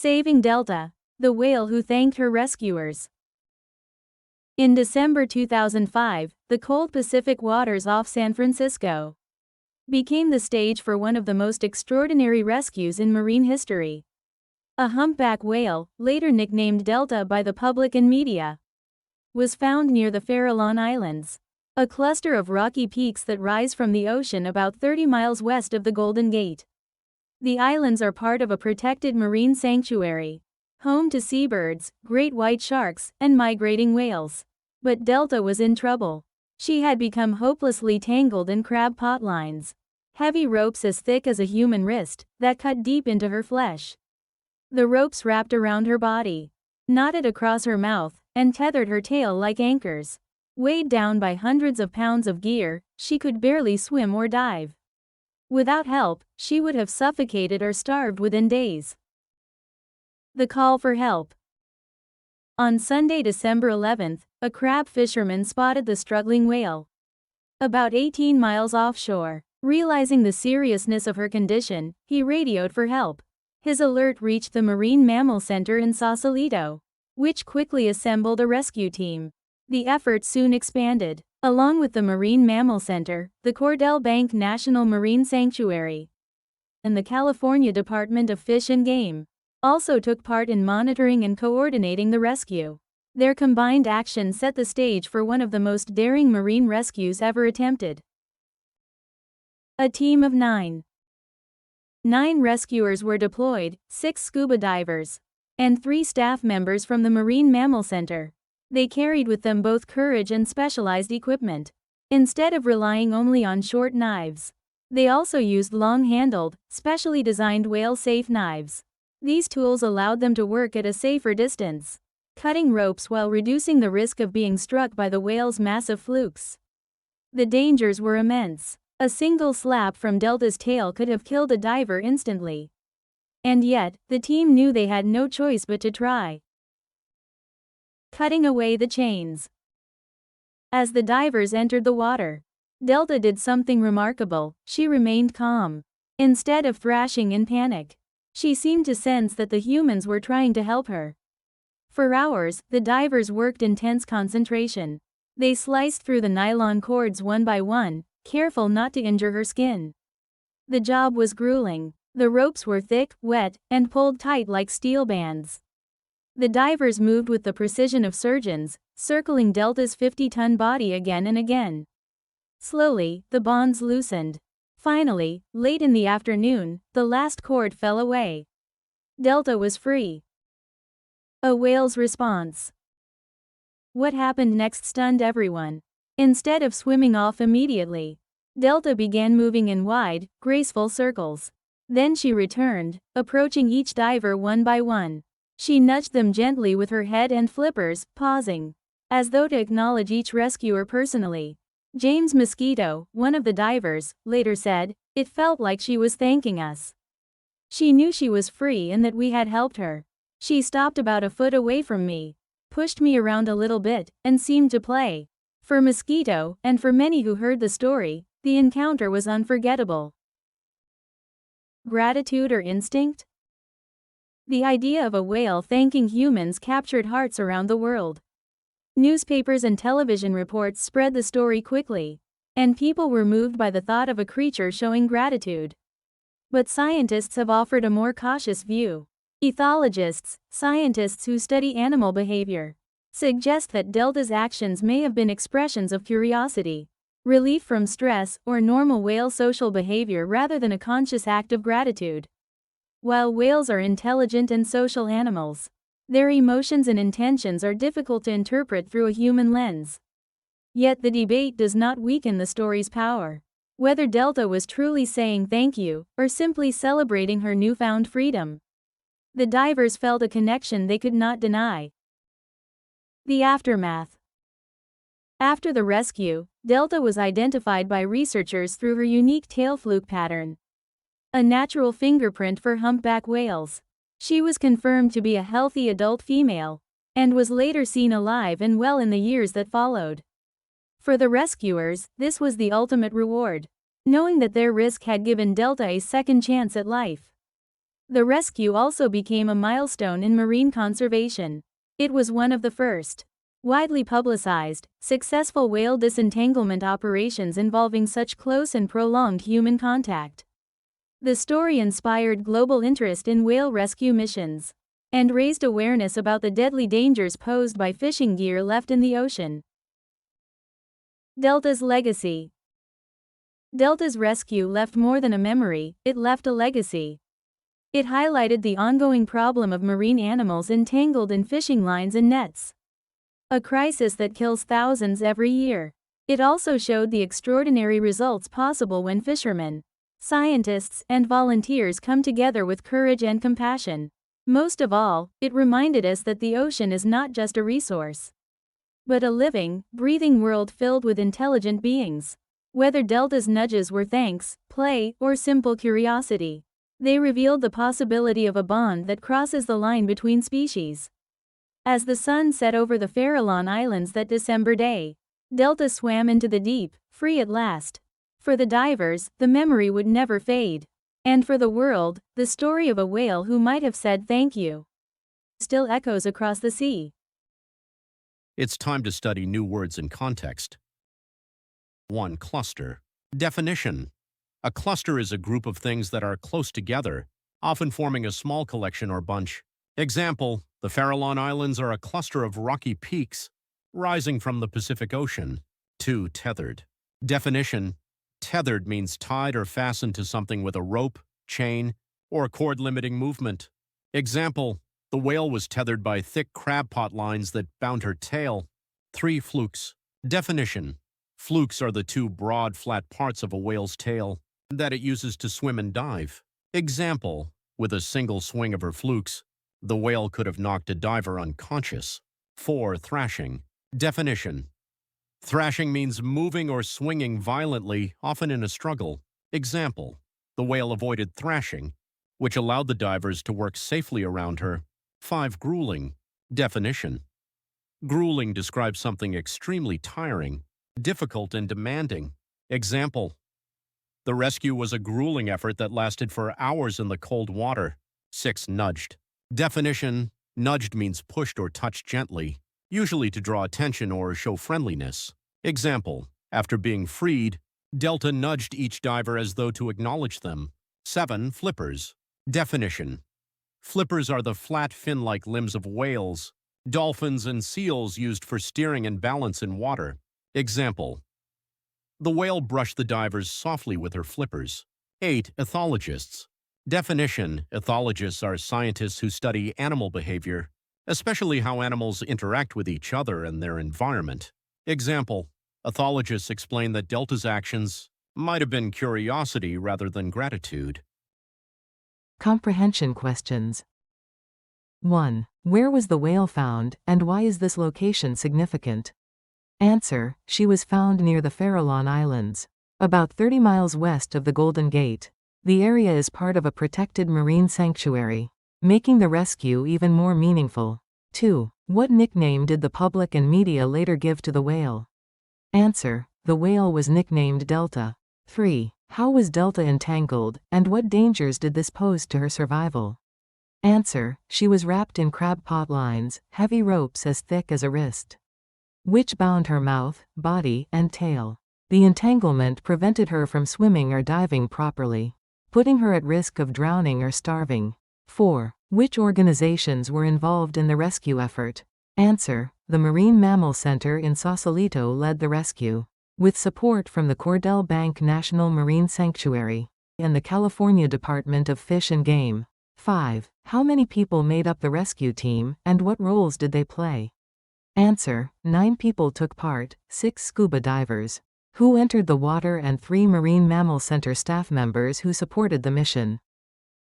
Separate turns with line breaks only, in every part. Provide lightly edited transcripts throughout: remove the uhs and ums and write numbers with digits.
Saving Delta, the whale who thanked her rescuers. In December 2005, the cold Pacific waters off San Francisco became the stage for one of the most extraordinary rescues in marine history. A humpback whale, later nicknamed Delta by the public and media, was found near the Farallon Islands, a cluster of rocky peaks that rise from the ocean about 30 miles west of the Golden Gate. The islands are part of a protected marine sanctuary, home to seabirds, great white sharks, and migrating whales. But Delta was in trouble. She had become hopelessly tangled in crab pot lines, heavy ropes as thick as a human wrist, that cut deep into her flesh. The ropes wrapped around her body, knotted across her mouth, and tethered her tail like anchors. Weighed down by hundreds of pounds of gear, she could barely swim or dive. Without help, she would have suffocated or starved within days. The call for help. On Sunday, December 11th, a crab fisherman spotted the struggling whale about 18 miles offshore. Realizing the seriousness of her condition, he radioed for help. His alert reached the Marine Mammal Center in Sausalito, which quickly assembled a rescue team. The effort soon expanded. Along with the Marine Mammal Center, the Cordell Bank National Marine Sanctuary, and the California Department of Fish and Game also took part in monitoring and coordinating the rescue. Their combined action set the stage for one of the most daring marine rescues ever attempted. A team of 9 rescuers were deployed, 6 scuba divers, and 3 staff members from the Marine Mammal Center. They carried with them both courage and specialized equipment. Instead of relying only on short knives, they also used long-handled, specially designed whale-safe knives. These tools allowed them to work at a safer distance, cutting ropes while reducing the risk of being struck by the whale's massive flukes. The dangers were immense. A single slap from Delta's tail could have killed a diver instantly. And yet, the team knew they had no choice but to try. Cutting away the chains. As the divers entered the water, Delta did something remarkable. She remained calm. Instead of thrashing in panic, she seemed to sense that the humans were trying to help her. For hours, the divers worked in tense concentration. They sliced through the nylon cords one by one, careful not to injure her skin. The job was grueling. The ropes were thick, wet, and pulled tight like steel bands. The divers moved with the precision of surgeons, circling Delta's 50-ton body again and again. Slowly, the bonds loosened. Finally, late in the afternoon, the last cord fell away. Delta was free. A whale's response. What happened next stunned everyone. Instead of swimming off immediately, Delta began moving in wide, graceful circles. Then she returned, approaching each diver one by one. She nudged them gently with her head and flippers, pausing, as though to acknowledge each rescuer personally. James Mosquito, one of the divers, later said, "It felt like she was thanking us. She knew she was free and that we had helped her. She stopped about a foot away from me, pushed me around a little bit, and seemed to play." For Mosquito, and for many who heard the story, the encounter was unforgettable. Gratitude or instinct? The idea of a whale thanking humans captured hearts around the world. Newspapers and television reports spread the story quickly, and people were moved by the thought of a creature showing gratitude. But scientists have offered a more cautious view. Ethologists, scientists who study animal behavior, suggest that Delta's actions may have been expressions of curiosity, relief from stress, or normal whale social behavior rather than a conscious act of gratitude. While whales are intelligent and social animals, their emotions and intentions are difficult to interpret through a human lens. Yet the debate does not weaken the story's power. Whether Delta was truly saying thank you, or simply celebrating her newfound freedom, the divers felt a connection they could not deny. The aftermath. After the rescue, Delta was identified by researchers through her unique tail fluke pattern, a natural fingerprint for humpback whales. She was confirmed to be a healthy adult female, and was later seen alive and well in the years that followed. For the rescuers, this was the ultimate reward, knowing that their risk had given Delta a second chance at life. The rescue also became a milestone in marine conservation. It was one of the first widely publicized, successful whale disentanglement operations involving such close and prolonged human contact. The story inspired global interest in whale rescue missions and raised awareness about the deadly dangers posed by fishing gear left in the ocean. Delta's legacy. Delta's rescue left more than a memory, it left a legacy. It highlighted the ongoing problem of marine animals entangled in fishing lines and nets, a crisis that kills thousands every year. It also showed the extraordinary results possible when fishermen, scientists, and volunteers come together with courage and compassion. Most of all, it reminded us that the ocean is not just a resource, but a living, breathing world filled with intelligent beings. Whether Delta's nudges were thanks, play, or simple curiosity, they revealed the possibility of a bond that crosses the line between species. As the sun set over the Farallon Islands that December day, Delta swam into the deep, free at last. For the divers, the memory would never fade. And for the world, the story of a whale who might have said thank you still echoes across the sea.
It's time to study new words in context. 1. Cluster. Definition. A cluster is a group of things that are close together, often forming a small collection or bunch. Example, the Farallon Islands are a cluster of rocky peaks rising from the Pacific Ocean. 2. Tethered. Definition. Tethered means tied or fastened to something with a rope, chain, or cord limiting movement. Example, the whale was tethered by thick crab pot lines that bound her tail. 3. Flukes. Definition. Flukes are the two broad, flat parts of a whale's tail that it uses to swim and dive. Example, with a single swing of her flukes, the whale could have knocked a diver unconscious. 4. Thrashing. Definition. Thrashing means moving or swinging violently, often in a struggle. Example, the whale avoided thrashing, which allowed the divers to work safely around her. 5. Grueling. Definition. Grueling describes something extremely tiring, difficult, and demanding. Example, the rescue was a grueling effort that lasted for hours in the cold water. 6. Nudged. Definition. Nudged means pushed or touched gently, usually to draw attention or show friendliness. Example, after being freed, Delta nudged each diver as though to acknowledge them. 7. Flippers. Definition. Flippers are the flat fin-like limbs of whales, dolphins, and seals used for steering and balance in water. Example, the whale brushed the divers softly with her flippers. 8. Ethologists. Definition. Ethologists are scientists who study animal behavior, especially how animals interact with each other and their environment. Example, ethologists explain that Delta's actions might have been curiosity rather than gratitude.
Comprehension questions. 1. Where was the whale found, and why is this location significant? Answer. She was found near the Farallon Islands, about 30 miles west of the Golden Gate. The area is part of a protected marine sanctuary, making the rescue even more meaningful. 2. What nickname did the public and media later give to the whale? Answer. The whale was nicknamed Delta. 3. How was Delta entangled, and what dangers did this pose to her survival? Answer. She was wrapped in crab pot lines, heavy ropes as thick as a wrist, which bound her mouth, body, and tail. The entanglement prevented her from swimming or diving properly, putting her at risk of drowning or starving. 4. Which organizations were involved in the rescue effort? Answer. The Marine Mammal Center in Sausalito led the rescue, with support from the Cordell Bank National Marine Sanctuary and the California Department of Fish and Game. 5. How many people made up the rescue team, and what roles did they play? Answer. 9 people took part, 6 scuba divers who entered the water and 3 Marine Mammal Center staff members who supported the mission.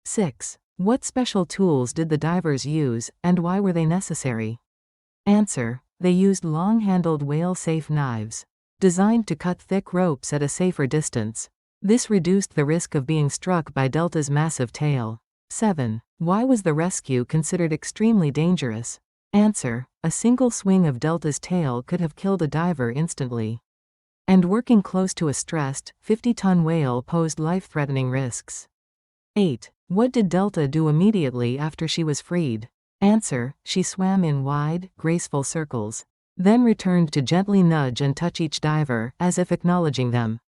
6. What special tools did the divers use, and why were they necessary? Answer. They used long-handled whale-safe knives, designed to cut thick ropes at a safer distance. This reduced the risk of being struck by Delta's massive tail. 7. Why was the rescue considered extremely dangerous? Answer. A single swing of Delta's tail could have killed a diver instantly, and working close to a stressed, 50-ton whale posed life-threatening risks. 8. What did Delta do immediately after she was freed? Answer: she swam in wide, graceful circles, then returned to gently nudge and touch each diver, as if acknowledging them.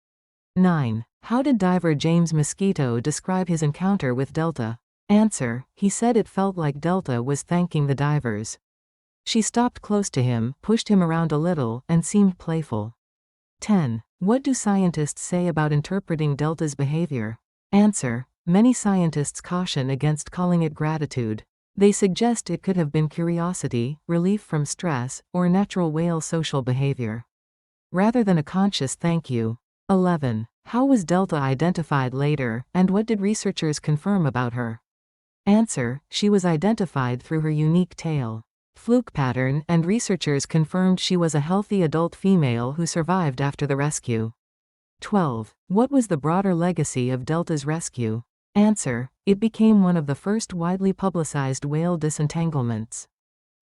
9. How did diver James Mosquito describe his encounter with Delta? Answer: he said it felt like Delta was thanking the divers. She stopped close to him, pushed him around a little, and seemed playful. 10. What do scientists say about interpreting Delta's behavior? Answer: many scientists caution against calling it gratitude. They suggest it could have been curiosity, relief from stress, or natural whale social behavior, rather than a conscious thank you. 11. How was Delta identified later, and what did researchers confirm about her? Answer: she was identified through her unique tail fluke pattern, and researchers confirmed she was a healthy adult female who survived after the rescue. 12. What was the broader legacy of Delta's rescue? Answer: it became one of the first widely publicized whale disentanglements,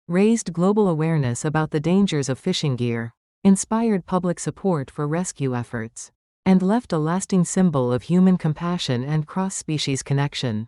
raised global awareness about the dangers of fishing gear, inspired public support for rescue efforts, and left a lasting symbol of human compassion and cross-species connection.